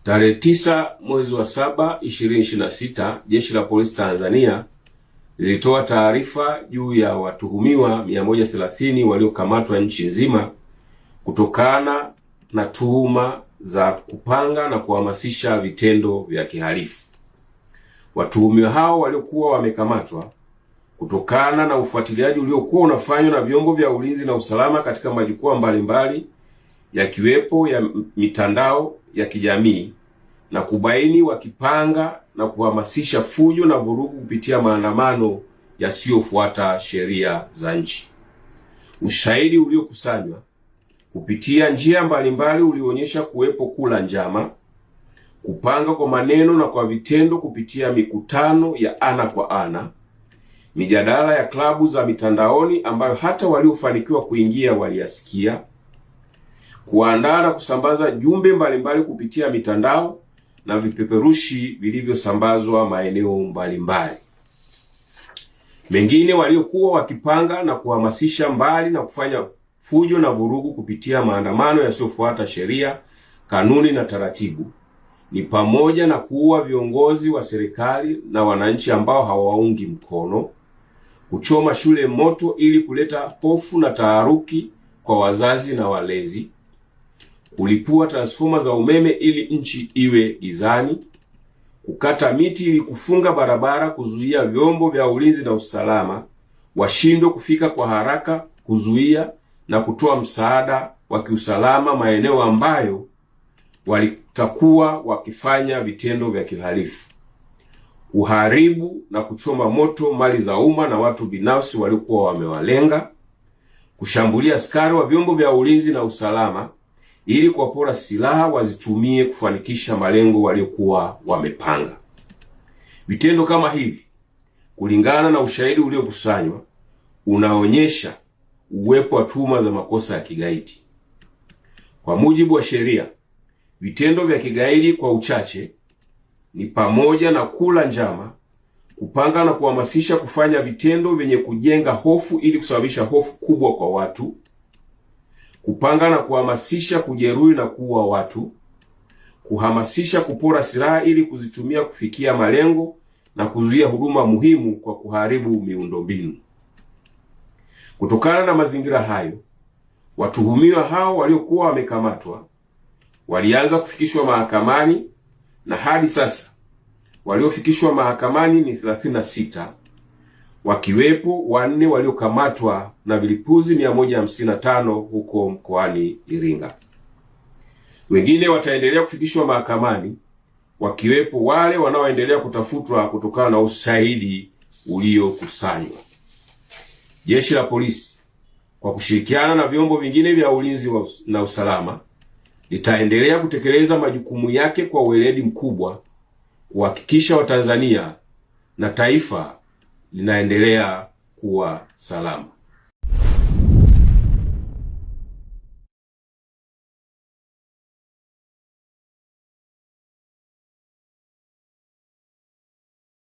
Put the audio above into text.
Tarehe 9 mwezi wa 7 2026, Jeshi la Polisi Tanzania lilitoa taarifa juu ya watuhumiwa 130 waliokamatwa nchi nzima kutokana na tuhuma za kupanga na kuhamasisha vitendo vya kihalifu. Watuhumiwa hao waliokuwa wamekamatwa kutokana na ufuatiliaji uliokuwa unafanywa na vyombo vya ulinzi na usalama katika majukwaa mbalimbali yakiwepo ya mitandao ya kijamii na kubaini wakipanga na kuhamasisha fujo na vurugu kupitia maandamano yasiyofuata sheria za nchi. Ushahidi uliokusanywa kupitia njia mbalimbali ulionyesha kuwepo kula njama, kupanga kwa maneno na kwa vitendo kupitia mikutano ya ana kwa ana, mijadala ya klabu za mitandaoni ambayo hata waliofanikiwa kuingia waliyasikia, kuandaa na kusambaza jumbe mbalimbali kupitia mitandao na vipeperushi vilivyosambazwa maeneo mbalimbali. Mengine waliokuwa wakipanga na kuhamasisha mbali na kufanya fujo na vurugu kupitia maandamano yasiyofuata sheria, kanuni na taratibu ni pamoja na kuua viongozi wa serikali na wananchi ambao hawaungi mkono, kuchoma shule moto ili kuleta hofu na taharuki kwa wazazi na walezi, kulipua transfoma za umeme ili nchi iwe gizani, kukata miti ili kufunga barabara, kuzuia vyombo vya ulinzi na usalama washindwe kufika kwa haraka, kuzuia na kutoa msaada wa kiusalama maeneo ambayo walitakuwa wakifanya vitendo vya kihalifu, kuharibu na kuchoma moto mali za umma na watu binafsi waliokuwa wamewalenga, kushambulia askari wa vyombo vya ulinzi na usalama ili kuwapora silaha wazitumie kufanikisha malengo waliokuwa wamepanga. Vitendo kama hivi, kulingana na ushahidi uliokusanywa, unaonyesha uwepo wa tuhuma za makosa ya kigaidi. Kwa mujibu wa sheria, vitendo vya kigaidi kwa uchache ni pamoja na kula njama, kupanga na kuhamasisha kufanya vitendo vyenye kujenga hofu ili kusababisha hofu kubwa kwa watu, kupanga na kuhamasisha kujeruhi na kuua watu, kuhamasisha kupora silaha ili kuzitumia kufikia malengo na kuzuia huduma muhimu kwa kuharibu miundombinu. Kutokana na mazingira hayo, watuhumiwa hao waliokuwa wamekamatwa walianza kufikishwa mahakamani na hadi sasa waliofikishwa mahakamani ni 36, wakiwepo 4 waliokamatwa na vilipuzi 155 huko mkoani Iringa. Wengine wataendelea kufikishwa mahakamani, wakiwepo wale wanaoendelea kutafutwa kutokana na ushahidi uliokusanywa. Jeshi la Polisi kwa kushirikiana na vyombo vingine vya ulinzi na usalama litaendelea kutekeleza majukumu yake kwa weledi mkubwa kuhakikisha Watanzania na taifa linaendelea kuwa salama.